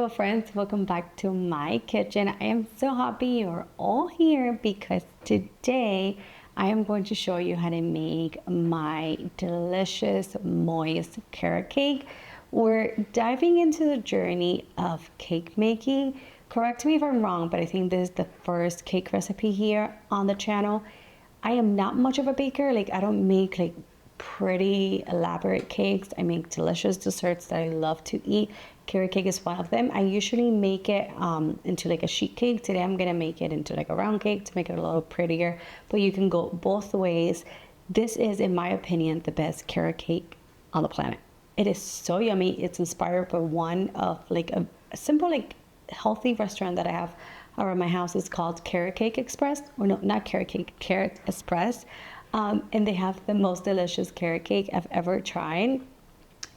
Hello friends, welcome back to my kitchen. I am so happy you're all here because today I am going to show you how to make my delicious moist carrot cake. We're diving into the journey of cake making. Correct me if I'm wrong, but I think this is the first cake recipe here on the channel. I am not much of a baker. I don't make pretty elaborate cakes. I make delicious desserts that I love to eat. Carrot cake is one of them. I usually make it into a sheet cake. Today I'm gonna make it into a round cake to make it a little prettier, but you can go both ways. This is, in my opinion, the best carrot cake on the planet. It is so yummy. It's inspired by one of a simple healthy restaurant that I have around my house. It's called Carrot Cake Express, or no, not Carrot Cake, Carrot Express. And they have the most delicious carrot cake I've ever tried.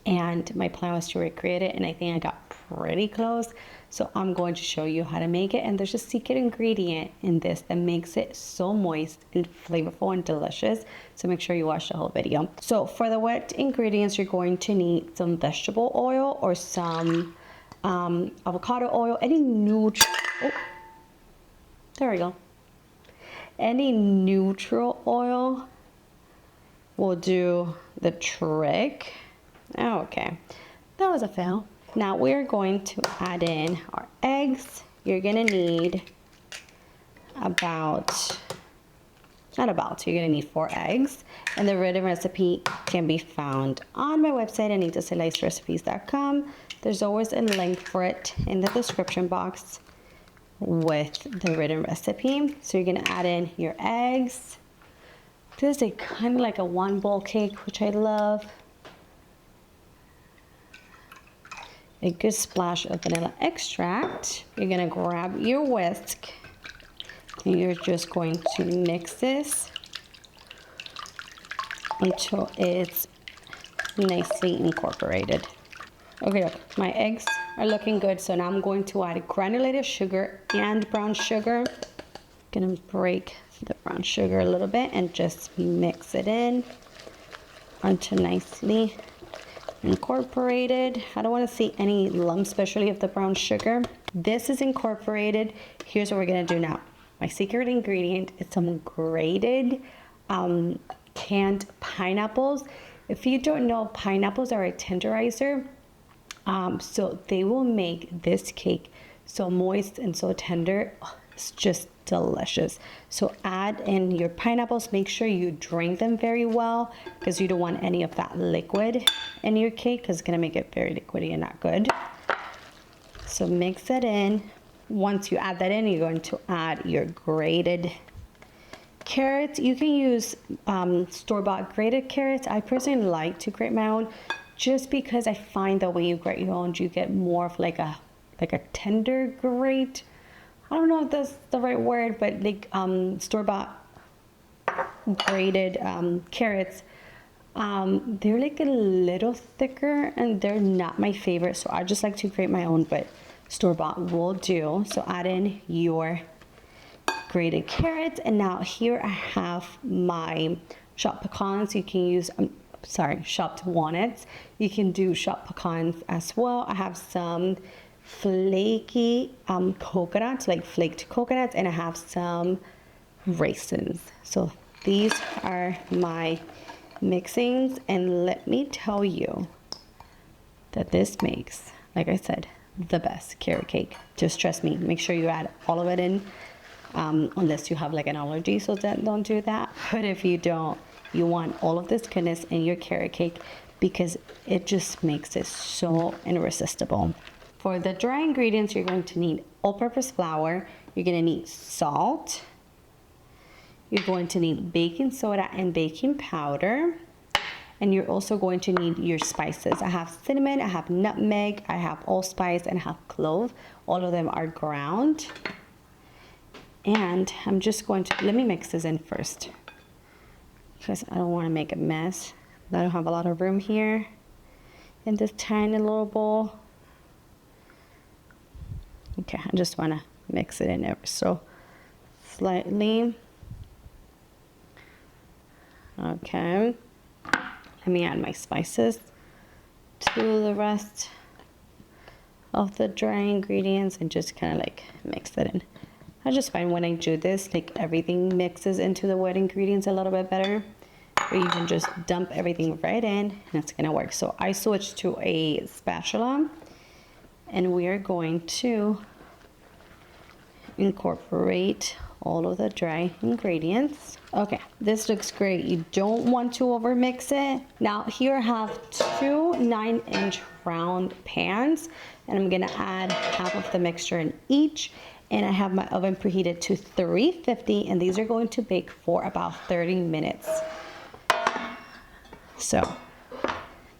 And my plan was to recreate it, and I think I got pretty close. So I'm going to show you how to make it. And there's a secret ingredient in this that makes it so moist and flavorful and delicious. So make sure you watch the whole video. So for the wet ingredients, you're going to need some vegetable oil or some avocado oil, any neutral. Oh, there we go. Any neutral oil will do the trick. Oh, okay, that was a fail. Now we're going to add in our eggs. You're gonna need you're gonna need 4 eggs. And the written recipe can be found on my website, anitasrecipes.com. There's always a link for it in the description box with the written recipe. So you're gonna add in your eggs. This is kind of like a 1 bowl cake, which I love. A good splash of vanilla extract. You're gonna grab your whisk and you're just going to mix this until it's nicely incorporated. Okay, my eggs are looking good, so now I'm going to add granulated sugar and brown sugar. Gonna break the brown sugar a little bit and just mix it in until nicely incorporated. I don't want to see any lumps, especially of the brown sugar. This is incorporated. Here's what we're gonna do now. My secret ingredient is some grated canned pineapples. If you don't know, pineapples are a tenderizer. So they will make this cake so moist and so tender. Oh, it's just delicious. So add in your pineapples. Make sure you drain them very well because you don't want any of that liquid in your cake because it's going to make it very liquidy and not good. So mix it in. Once you add that in, you're going to add your grated carrots. You can use store-bought grated carrots. I personally like to grate my own just because I find that when you grate your own, you get more of like a tender grate. I don't know if that's the right word, but store-bought grated carrots, they're a little thicker and they're not my favorite. So I just like to grate my own, but store-bought will do. So add in your grated carrots. And now here I have my chopped pecans. You can use, chopped walnuts. You can do chopped pecans as well. I have some flaky coconuts, flaked coconuts, and I have some raisins. So these are my mixings, and let me tell you that this makes, like I said, the best carrot cake. Just trust me. Make sure you add all of it in, unless you have an allergy, so don't do that. But if you don't, you want all of this goodness in your carrot cake because it just makes it so irresistible. For the dry ingredients, you're going to need all-purpose flour. You're going to need salt. You're going to need baking soda and baking powder. And you're also going to need your spices. I have cinnamon, I have nutmeg, I have allspice, and I have clove. All of them are ground. And I'm just going to, let me mix this in first because I don't want to make a mess. I don't have a lot of room here in this tiny little bowl. Okay, I just want to mix it in ever so slightly. Okay, let me add my spices to the rest of the dry ingredients and just kind of like mix it in. I just find when I do this, like everything mixes into the wet ingredients a little bit better. Or you can just dump everything right in and it's gonna work. So I switched to a spatula and we are going to incorporate all of the dry ingredients. Okay, this looks great. You don't want to over mix it. Now here I have two 9-inch round pans and I'm gonna add half of the mixture in each, and I have my oven preheated to 350 and these are going to bake for about 30 minutes. So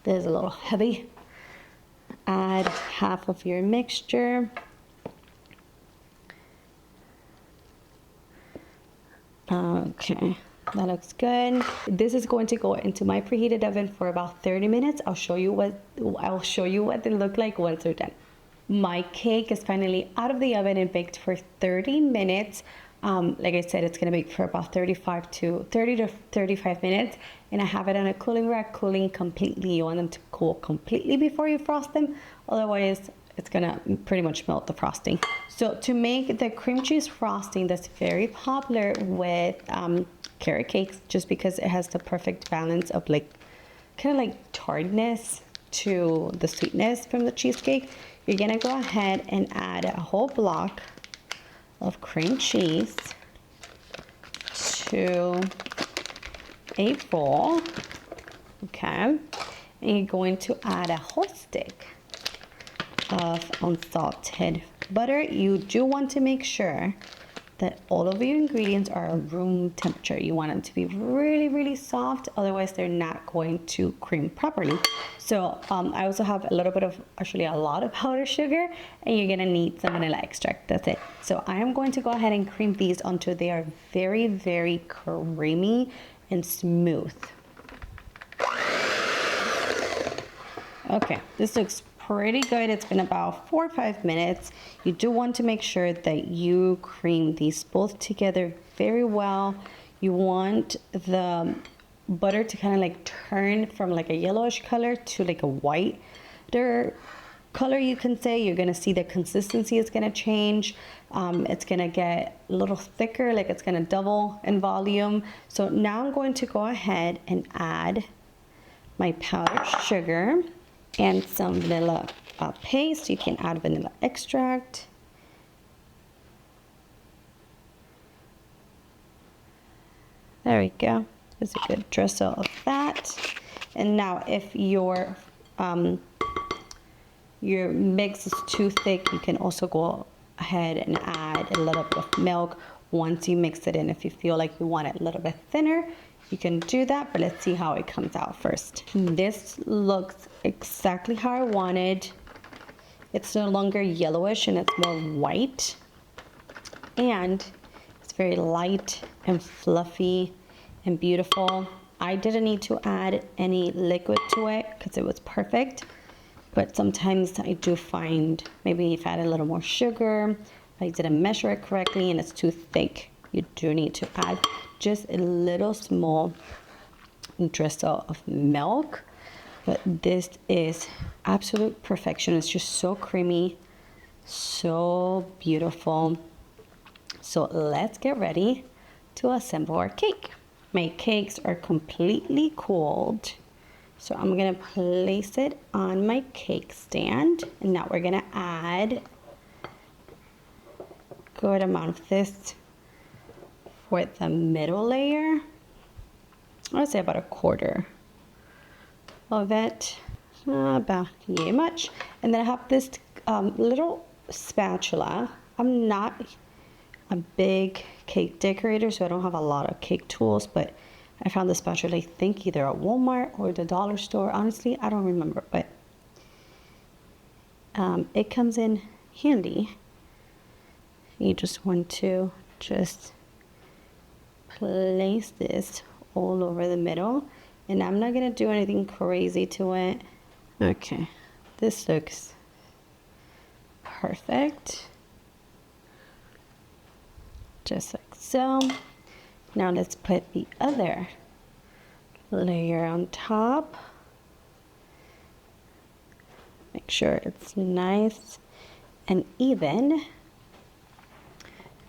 this is a little heavy. Add half of your mixture. Okay, that looks good. This is going to go into my preheated oven for about 30 minutes. I'll show you what they look like once they're done. My cake is finally out of the oven and baked for 30 minutes. Like I said, it's gonna bake for about 30 to 35 minutes, and I have it on a cooling rack, cooling completely. You want them to cool completely before you frost them, otherwise it's gonna pretty much melt the frosting. So to make the cream cheese frosting that's very popular with carrot cakes, just because it has the perfect balance of like kind of like tartness to the sweetness from the cheesecake, you're gonna go ahead and add a whole block of cream cheese to a bowl. Okay, and you're going to add a whole stick of unsalted butter. You do want to make sure that all of your ingredients are room temperature. You want them to be really, really soft, otherwise they're not going to cream properly. So I also have a little bit of, actually a lot of powdered sugar, and you're gonna need some vanilla extract, that's it. So I am going to go ahead and cream these until they are very, very creamy and smooth. Okay, this looks pretty good. It's been about 4 or 5 minutes. You do want to make sure that you cream these both together very well. You want the butter to kind of like turn from like a yellowish color to like a whiter color, you can say. You're gonna see the consistency is gonna change. It's gonna get a little thicker, like it's gonna double in volume. So now I'm going to go ahead and add my powdered sugar and some vanilla paste. You can add vanilla extract. There we go. There's a good drizzle of that. And now if your mix is too thick, you can also go ahead and add a little bit of milk once you mix it in. If you feel like you want it a little bit thinner, you can do that, but let's see how it comes out first. This looks exactly how I wanted. It's no longer yellowish and it's more white. And it's very light and fluffy and beautiful. I didn't need to add any liquid to it because it was perfect. But sometimes I do find maybe if I add a little more sugar, if I didn't measure it correctly and it's too thick, you do need to add just a little small drizzle of milk. But this is absolute perfection. It's just so creamy, so beautiful. So let's get ready to assemble our cake. My cakes are completely cooled. So I'm gonna place it on my cake stand. And now we're gonna add a good amount of this for the middle layer. I would say about a quarter of it, about yay much. And then I have this little spatula. I'm not a big cake decorator, so I don't have a lot of cake tools, but I found the spatula, I think either at Walmart or the dollar store. Honestly, I don't remember, but it comes in handy. You just want to just place this all over the middle, and I'm not gonna do anything crazy to it. Okay, this looks perfect, just like so. Now let's put the other layer on top. Make sure it's nice and even.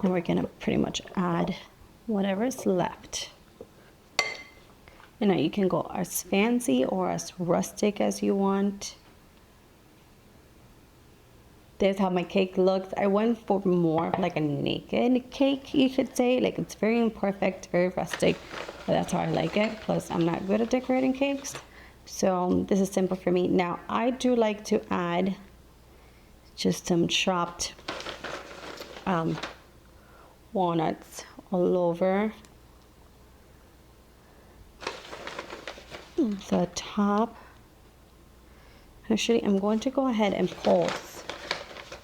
And we're gonna pretty much add whatever's left. You know, you can go as fancy or as rustic as you want. This is how my cake looks. I went for more of like a naked cake, you could say. Like, it's very imperfect, very rustic, but that's how I like it. Plus, I'm not good at decorating cakes, so this is simple for me. Now, I do like to add just some chopped walnuts all over the top. Actually, I'm going to go ahead and pulse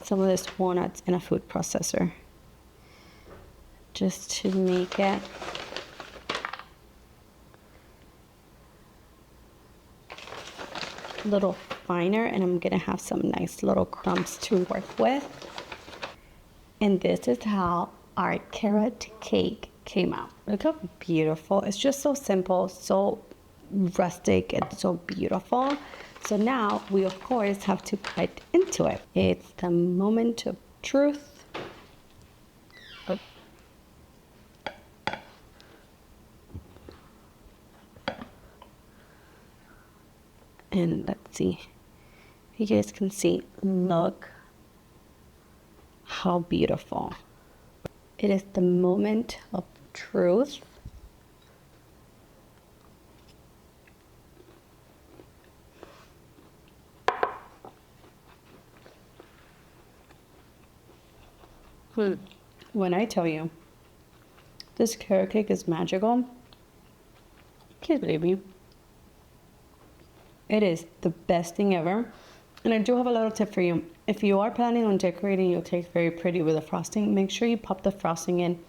some of this walnuts in a food processor just to make it a little finer, and I'm gonna have some nice little crumbs to work with. And this is how our carrot cake came out. Look how beautiful. It's just so simple, so rustic, and so beautiful. So now we of course have to bite into it. It's the moment of truth. And let's see, you guys can see, look how beautiful. It is the moment of truth. When I tell you this carrot cake is magical, can't believe me. It is the best thing ever. And I do have a little tip for you. If you are planning on decorating your cake very pretty with the frosting, make sure you pop the frosting in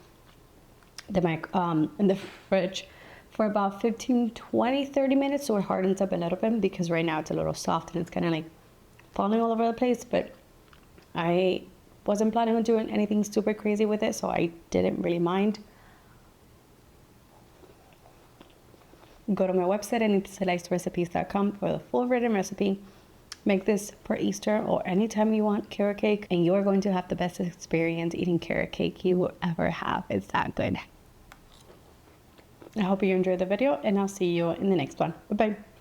the fridge for about 15, 20, 30 minutes so it hardens up a little bit, because right now it's a little soft and it's kind of like falling all over the place. But I wasn't planning on doing anything super crazy with it, so I didn't really mind. Go to my website, anitasrecipes.com, for the full written recipe. Make this for Easter or anytime you want carrot cake, and you're going to have the best experience eating carrot cake you will ever have. It's that good. I hope you enjoyed the video, and I'll see you in the next one. Bye-bye.